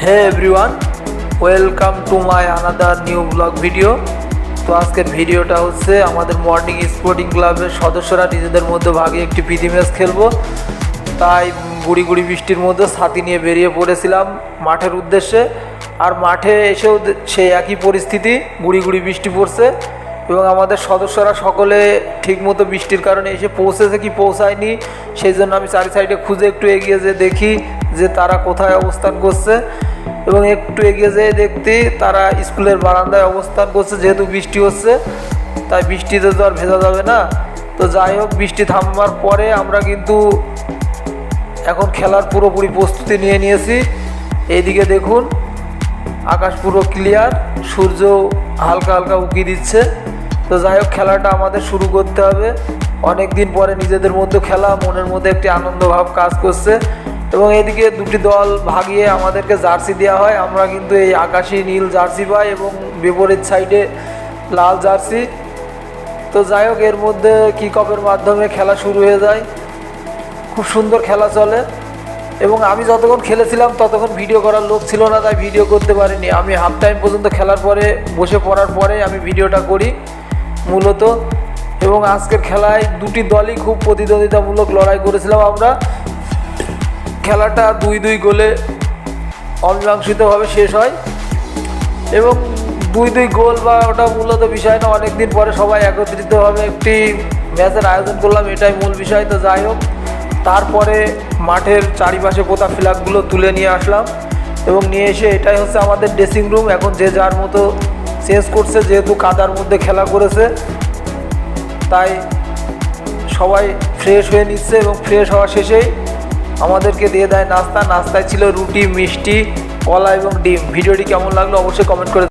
Hey everyone, welcome to my another new vlog video. তো আজকের ভিডিওটা হচ্ছে আমাদের মর্নিং স্পোর্টিং ক্লাবের সদস্যরা নিজেদের মধ্যে ভাগে একটি প্রীতি ম্যাচ খেলবো। তাই গুড়ি গুড়ি বৃষ্টির মধ্যে ছাতি নিয়ে বেরিয়ে পড়েছিলাম মাঠের উদ্দেশ্যে। আর মাঠে এসেও সেই একই পরিস্থিতি, গুড়ি গুড়ি বৃষ্টি পড়ছে এবং আমাদের সদস্যরা সকলে ঠিকমতো বৃষ্টির কারণে এসে পৌঁছেছে কি পৌঁছায়নি, সেই জন্য আমি চারি সাইডে খুঁজে একটু এগিয়ে যেয়ে দেখি যে তারা কোথায় অবস্থান করছে। এবং একটু এগিয়ে যেয়ে দেখতে তারা স্কুলের বারান্দায় অবস্থান করছে। যেহেতু বৃষ্টি হচ্ছে তাই বৃষ্টিতে তো আর ভেজা যাবে না। তো যাই হোক, বৃষ্টি থামবার পরে আমরা কিন্তু এখন খেলার পুরোপুরি প্রস্তুতি নিয়ে নিয়েছি। এইদিকে দেখুন, আকাশ পুরো ক্লিয়ার, সূর্য হালকা হালকা উঁকি দিচ্ছে। তো যাই হোক, খেলাটা আমাদের শুরু করতে হবে। অনেক দিন পরে নিজেদের মধ্যে খেলা, মনের মধ্যে একটি আনন্দ ভাব কাজ করছে। এবং এদিকে দুটি দল ভাগিয়ে আমাদেরকে জার্সি দেওয়া হয়। আমরা কিন্তু এই আকাশি নীল জার্সি পাই এবং বিপরীত সাইডে লাল জার্সি। তো যাই হোক, এর মধ্যে কিক অফের মাধ্যমে খেলা শুরু হয়ে যায়। খুব সুন্দর খেলা চলে এবং আমি যতক্ষণ খেলেছিলাম ততক্ষণ ভিডিও করার লোক ছিল না, তাই ভিডিও করতে পারিনি। আমি হাফ টাইম পর্যন্ত খেলার পরে বসে পড়ার পরে আমি ভিডিওটা করি মূলত। এবং আজকের খেলায় দুটি দলই খুব প্রতিদ্বন্দ্বিতামূলক লড়াই করেছিলাম আমরা। খেলাটা 2-2 গোলে অমীমাংসিতভাবে শেষ হয় এবং 2-2 গোল বা ওটা মূলত বিষয় না, অনেক দিন পরে সবাই একত্রিতভাবে একটি ম্যাচের আয়োজন করলাম, এটাই মূল বিষয়। তো যাই হোক, তারপরে মাঠের চারিপাশে পোতা ফ্ল্যাগগুলো তুলে নিয়ে আসলাম এবং নিয়ে এসে এটাই হচ্ছে আমাদের ড্রেসিং রুম। এখন যে যার মতো চেঞ্জ করছে, যেহেতু কাদার মধ্যে খেলা করেছে তাই সবাই ফ্রেশ হয়ে নিচ্ছে এবং ফ্রেশ হওয়া শেষেই আমাদেরকে দিয়ে দেয় নাস্তা। নাস্তায় ছিল রুটি, মিষ্টি, কলা এবং ডিম। ভিডিওটি কেমন লাগলো অবশ্যই কমেন্ট করে